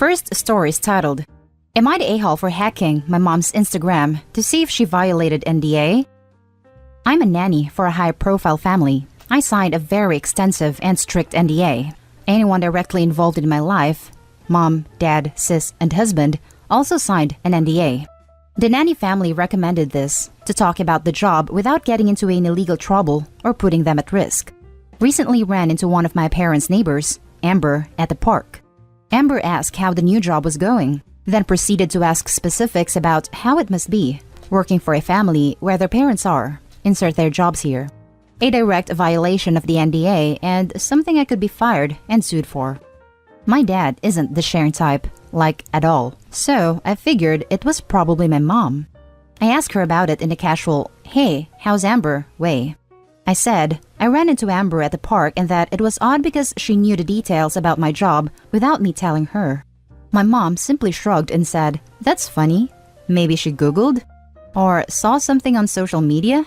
First story is titled, Am I the a-hole for hacking my mom's Instagram to see if she violated NDA? I'm a nanny for a high-profile family. I signed a very extensive and strict NDA. Anyone directly involved in my life, mom, dad, sis, and husband, also signed an NDA. The nanny family recommended this to talk about the job without getting into any legal trouble or putting them at risk. Recently ran into one of my parents' neighbors, Amber, at the park. Amber asked how the new job was going, then proceeded to ask specifics about how it must be working for a family where their parents are. Insert their jobs here. A direct violation of the NDA and something I could be fired and sued for. My dad isn't the sharing type, like at all, so I figured it was probably my mom. I asked her about it in a casual, "Hey, how's Amber?" way. I said I ran into Amber at the park and that it was odd because she knew the details about my job without me telling her. My mom simply shrugged and said, "That's funny. Maybe she Googled? Or saw something on social media?"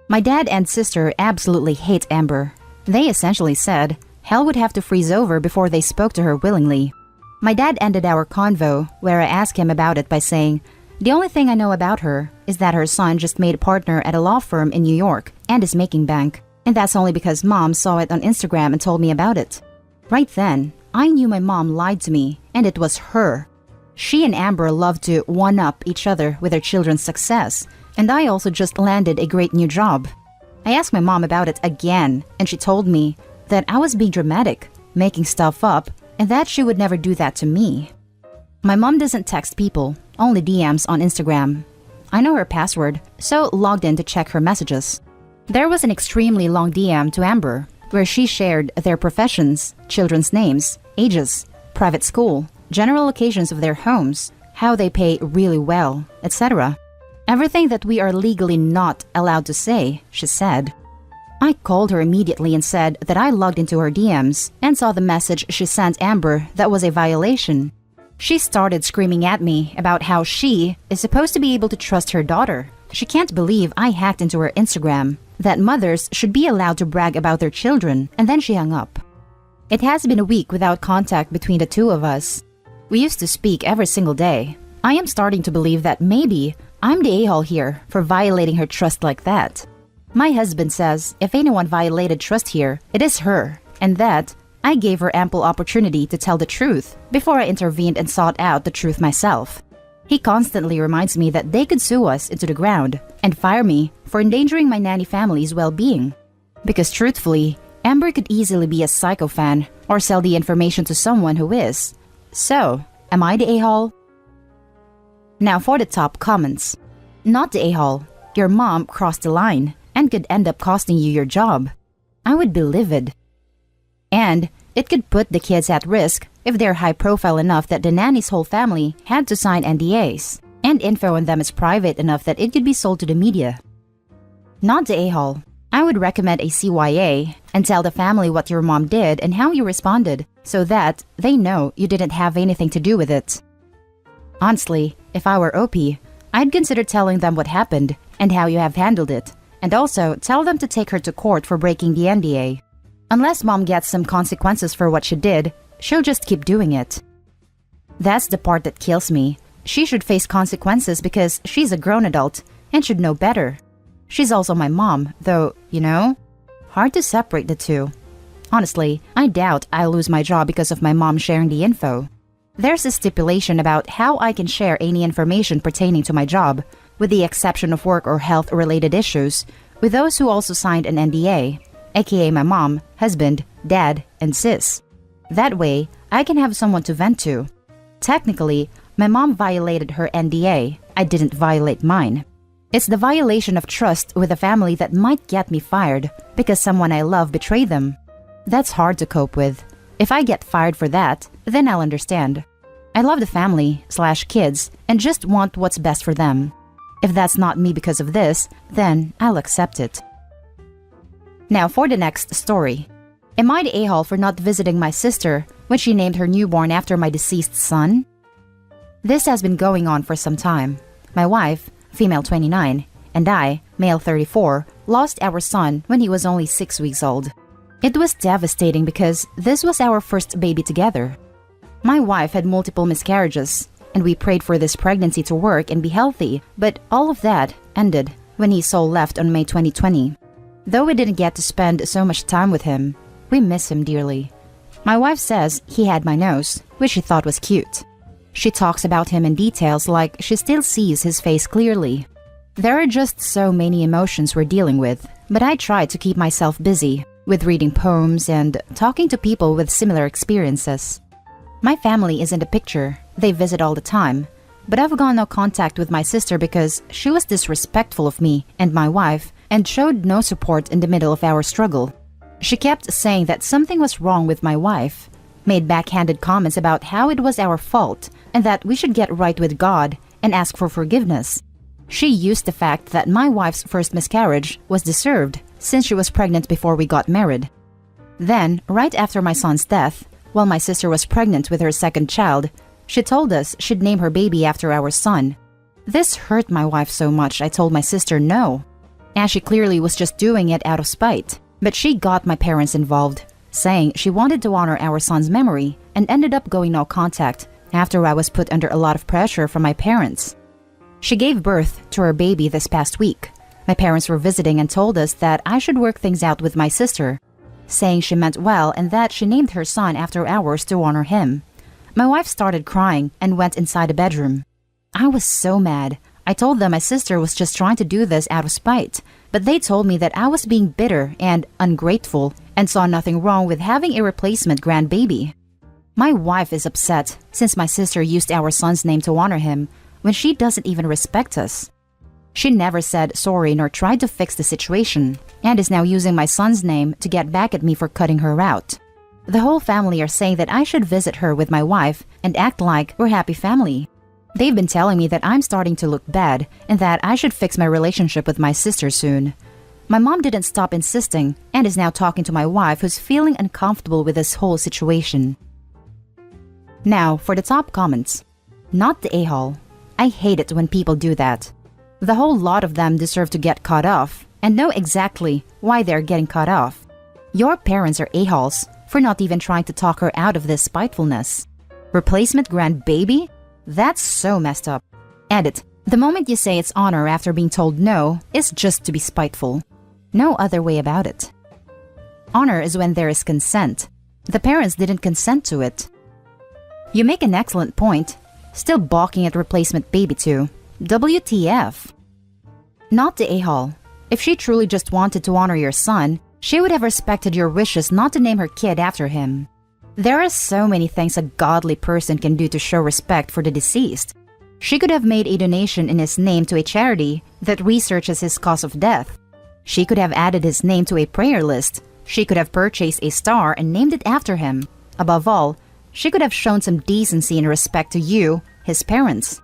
My dad and sister absolutely hate Amber. They essentially said hell would have to freeze over before they spoke to her willingly. My dad ended our convo where I asked him about it by saying, "The only thing I know about her is that her son just made a partner at a law firm in New York and is making bank. And that's only because mom saw it on Instagram and told me about it." Right then, I knew my mom lied to me, and it was her. She and Amber love to one-up each other with their children's success, and I also just landed a great new job. I asked my mom about it again, and she told me that I was being dramatic, making stuff up, and that she would never do that to me. My mom doesn't text people, only DMs on Instagram. I know her password, so logged in to check her messages. There was an extremely long DM to Amber, where she shared their professions, children's names, ages, private school, general locations of their homes, how they pay really well, etc. Everything that we are legally not allowed to say, she said. I called her immediately and said that I logged into her DMs and saw the message she sent Amber that was a violation. She started screaming at me about how she is supposed to be able to trust her daughter. She can't believe I hacked into her Instagram, that mothers should be allowed to brag about their children, and then she hung up. It has been a week without contact between the two of us. We used to speak every single day. I am starting to believe that maybe I'm the a-hole here for violating her trust like that. My husband says if anyone violated trust here, it is her, and that I gave her ample opportunity to tell the truth before I intervened and sought out the truth myself. He constantly reminds me that they could sue us into the ground and fire me for endangering my nanny family's well-being. Because truthfully, Amber could easily be a psycho fan or sell the information to someone who is. So, am I the a-hole? Now for the top comments. Not the a-hole. Your mom crossed the line and could end up costing you your job. I would be livid. And it could put the kids at risk if they're high profile enough that the nanny's whole family had to sign NDAs, and info on them is private enough that it could be sold to the media. Not the a-hole. I would recommend a CYA and tell the family what your mom did and how you responded so that they know you didn't have anything to do with it. Honestly, if I were OP, I'd consider telling them what happened and how you have handled it, and also tell them to take her to court for breaking the NDA. Unless mom gets some consequences for what she did, she'll just keep doing it. That's the part that kills me. She should face consequences because she's a grown adult and should know better. She's also my mom, though, hard to separate the two. Honestly, I doubt I'll lose my job because of my mom sharing the info. There's a stipulation about how I can share any information pertaining to my job, with the exception of work or health-related issues, with those who also signed an NDA, aka my mom, husband, dad, and sis. That way, I can have someone to vent to. Technically, my mom violated her NDA. I didn't violate mine. It's the violation of trust with a family that might get me fired because someone I love betrayed them. That's hard to cope with. If I get fired for that, then I'll understand. I love the family/kids and just want what's best for them. If that's not me because of this, then I'll accept it. Now for the next story. Am I the a-hole for not visiting my sister when she named her newborn after my deceased son? This has been going on for some time. My wife, female 29, and I, male 34, lost our son when he was only 6 weeks old. It was devastating because this was our first baby together. My wife had multiple miscarriages, and we prayed for this pregnancy to work and be healthy, but all of that ended when he soul left on May 2020. Though we didn't get to spend so much time with him, we miss him dearly. My wife says he had my nose, which she thought was cute. She talks about him in details like she still sees his face clearly. There are just so many emotions we're dealing with, but I try to keep myself busy with reading poems and talking to people with similar experiences. My family is in the picture. They visit all the time, but I've got no contact with my sister because she was disrespectful of me and my wife and showed no support in the middle of our struggle. She kept saying that something was wrong with my wife, made backhanded comments about how it was our fault and that we should get right with God and ask for forgiveness. She used the fact that my wife's first miscarriage was deserved since she was pregnant before we got married. Then, right after my son's death, while my sister was pregnant with her second child, she told us she'd name her baby after our son. This hurt my wife so much I told my sister no, as she clearly was just doing it out of spite. But she got my parents involved, saying she wanted to honor our son's memory and ended up going no contact after I was put under a lot of pressure from my parents. She gave birth to her baby this past week. My parents were visiting and told us that I should work things out with my sister, saying she meant well and that she named her son after ours to honor him. My wife started crying and went inside the bedroom. I was so mad. I told them my sister was just trying to do this out of spite, but they told me that I was being bitter and ungrateful and saw nothing wrong with having a replacement grandbaby. My wife is upset since my sister used our son's name to honor him when she doesn't even respect us. She never said sorry nor tried to fix the situation and is now using my son's name to get back at me for cutting her out. The whole family are saying that I should visit her with my wife and act like we're a happy family. They've been telling me that I'm starting to look bad and that I should fix my relationship with my sister soon. My mom didn't stop insisting and is now talking to my wife who's feeling uncomfortable with this whole situation. Now for the top comments. Not the a-hole. I hate it when people do that. The whole lot of them deserve to get cut off and know exactly why they're getting cut off. Your parents are a-holes for not even trying to talk her out of this spitefulness. Replacement grandbaby? That's so messed up. Edit. The moment you say it's honor after being told no is just to be spiteful. No other way about it. Honor is when there is consent. The parents didn't consent to it. You make an excellent point. Still balking at replacement baby too. WTF. Not the a-hole. If she truly just wanted to honor your son, she would have respected your wishes not to name her kid after him. There are so many things a godly person can do to show respect for the deceased. She could have made a donation in his name to a charity that researches his cause of death. She could have added his name to a prayer list. She could have purchased a star and named it after him. Above all, she could have shown some decency and respect to you, his parents.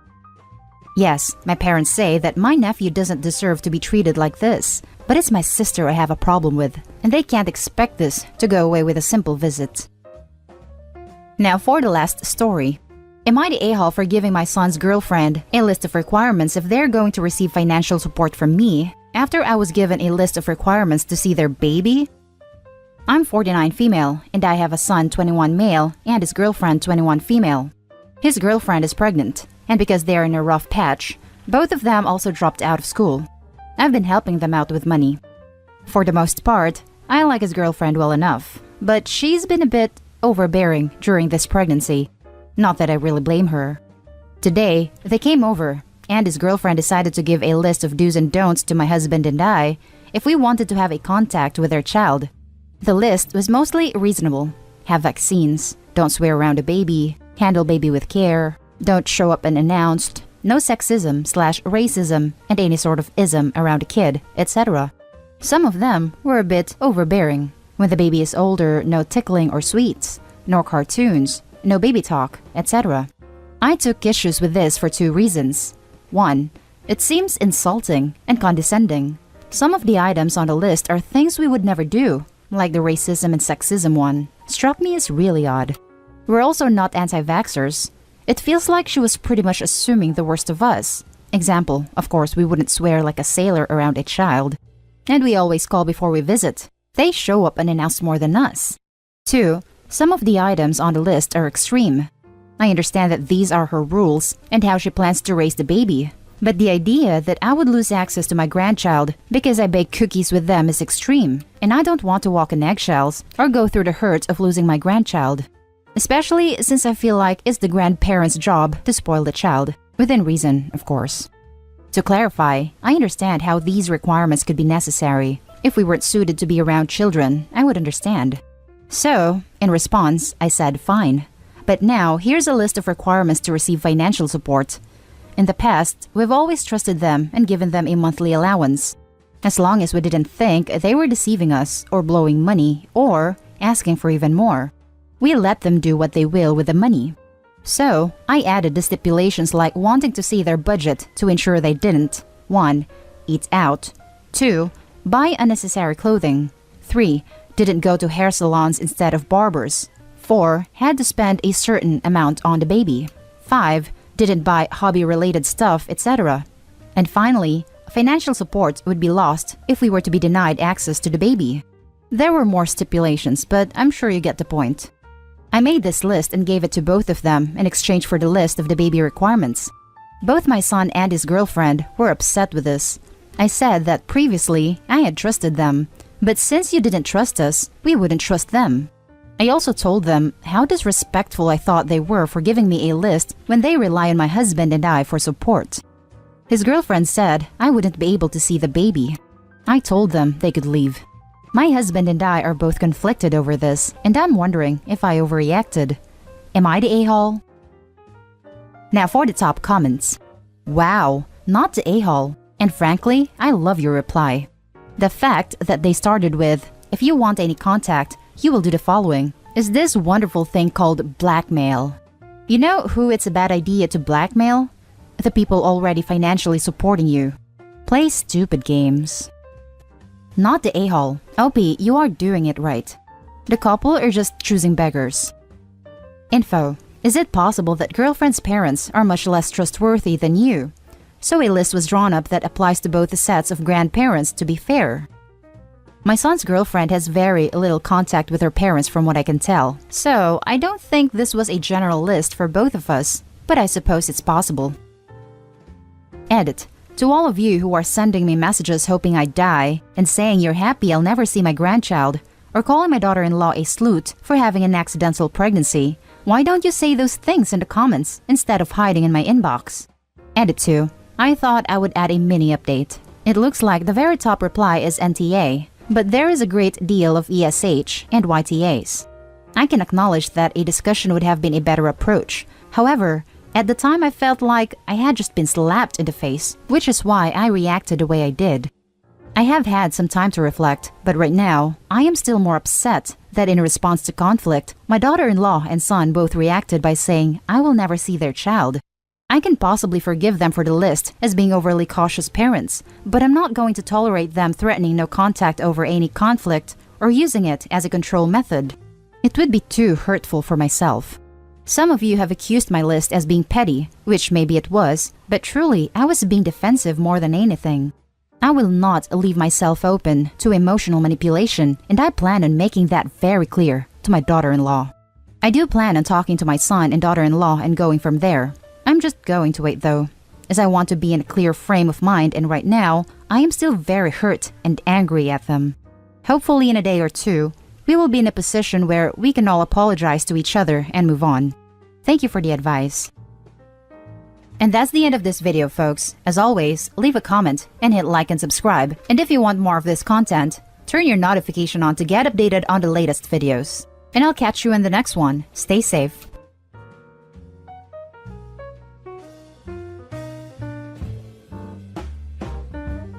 Yes, my parents say that my nephew doesn't deserve to be treated like this, but it's my sister I have a problem with, and they can't expect this to go away with a simple visit. Now for the last story. Am I the a-hole for giving my son's girlfriend a list of requirements if they're going to receive financial support from me after I was given a list of requirements to see their baby? I'm 49 female, and I have a son 21 male and his girlfriend 21 female. His girlfriend is pregnant, and because they are in a rough patch, both of them also dropped out of school. I've been helping them out with money. For the most part, I like his girlfriend well enough, but she's been a bit overbearing during this pregnancy. Not that I really blame her. Today, they came over, and his girlfriend decided to give a list of do's and don'ts to my husband and I if we wanted to have a contact with their child. The list was mostly reasonable. Have vaccines, don't swear around a baby, handle baby with care, don't show up unannounced, no sexism/racism and any sort of ism around a kid, etc. Some of them were a bit overbearing. When the baby is older, no tickling or sweets, nor cartoons, no baby talk, etc. I took issues with this for two reasons. 1. It seems insulting and condescending. Some of the items on the list are things we would never do, like the racism and sexism one. Struck me as really odd. We're also not anti-vaxxers. It feels like she was pretty much assuming the worst of us. Example, of course, we wouldn't swear like a sailor around a child. And we always call before we visit. They show up unannounced more than us. 2. Some of the items on the list are extreme. I understand that these are her rules and how she plans to raise the baby. But the idea that I would lose access to my grandchild because I bake cookies with them is extreme, and I don't want to walk on eggshells or go through the hurt of losing my grandchild. Especially since I feel like it's the grandparents' job to spoil the child, within reason, of course. To clarify, I understand how these requirements could be necessary. If we weren't suited to be around children, I would understand. So, in response, I said fine. But now, here's a list of requirements to receive financial support. In the past, we've always trusted them and given them a monthly allowance. As long as we didn't think they were deceiving us or blowing money or asking for even more, we let them do what they will with the money. So, I added the stipulations like wanting to see their budget to ensure they didn't 1. Eat out. 2. Buy unnecessary clothing. 3. Didn't go to hair salons instead of barbers. 4. Had to spend a certain amount on the baby. 5. Didn't buy hobby-related stuff, etc. And finally, financial support would be lost if we were to be denied access to the baby. There were more stipulations, but I'm sure you get the point. I made this list and gave it to both of them in exchange for the list of the baby requirements. Both my son and his girlfriend were upset with this. I said that previously I had trusted them, but since you didn't trust us, we wouldn't trust them. I also told them how disrespectful I thought they were for giving me a list when they rely on my husband and I for support. His girlfriend said I wouldn't be able to see the baby. I told them they could leave. My husband and I are both conflicted over this, and I'm wondering if I overreacted. Am I the a-hole? Now for the top comments. Wow, not the a-hole. And frankly, I love your reply. The fact that they started with, if you want any contact, you will do the following, is this wonderful thing called blackmail. You know who it's a bad idea to blackmail? The people already financially supporting you. Play stupid games. Not the a-hole. OP, you are doing it right. The couple are just choosing beggars. Info. Is it possible that girlfriend's parents are much less trustworthy than you? So a list was drawn up that applies to both the sets of grandparents to be fair. My son's girlfriend has very little contact with her parents from what I can tell, so I don't think this was a general list for both of us, but I suppose it's possible. Edit. To all of you who are sending me messages hoping I die and saying you're happy I'll never see my grandchild, or calling my daughter-in-law a sleut for having an accidental pregnancy, why don't you say those things in the comments instead of hiding in my inbox? Edit 2. I thought I would add a mini update. It looks like the very top reply is NTA, but there is a great deal of ESH and YTAs. I can acknowledge that a discussion would have been a better approach. However, at the time I felt like I had just been slapped in the face, which is why I reacted the way I did. I have had some time to reflect, but right now, I am still more upset that in response to conflict, my daughter-in-law and son both reacted by saying I will never see their child. I can possibly forgive them for the list as being overly cautious parents, but I'm not going to tolerate them threatening no contact over any conflict or using it as a control method. It would be too hurtful for myself. Some of you have accused my list as being petty, which maybe it was, but truly I was being defensive more than anything. I will not leave myself open to emotional manipulation, and I plan on making that very clear to my daughter-in-law. I do plan on talking to my son and daughter-in-law and going from there. I'm just going to wait though, as I want to be in a clear frame of mind, and right now, I am still very hurt and angry at them. Hopefully in a day or two, we will be in a position where we can all apologize to each other and move on. Thank you for the advice. And that's the end of this video, folks. As always, leave a comment and hit like and subscribe. And if you want more of this content, turn your notification on to get updated on the latest videos. And I'll catch you in the next one. Stay safe.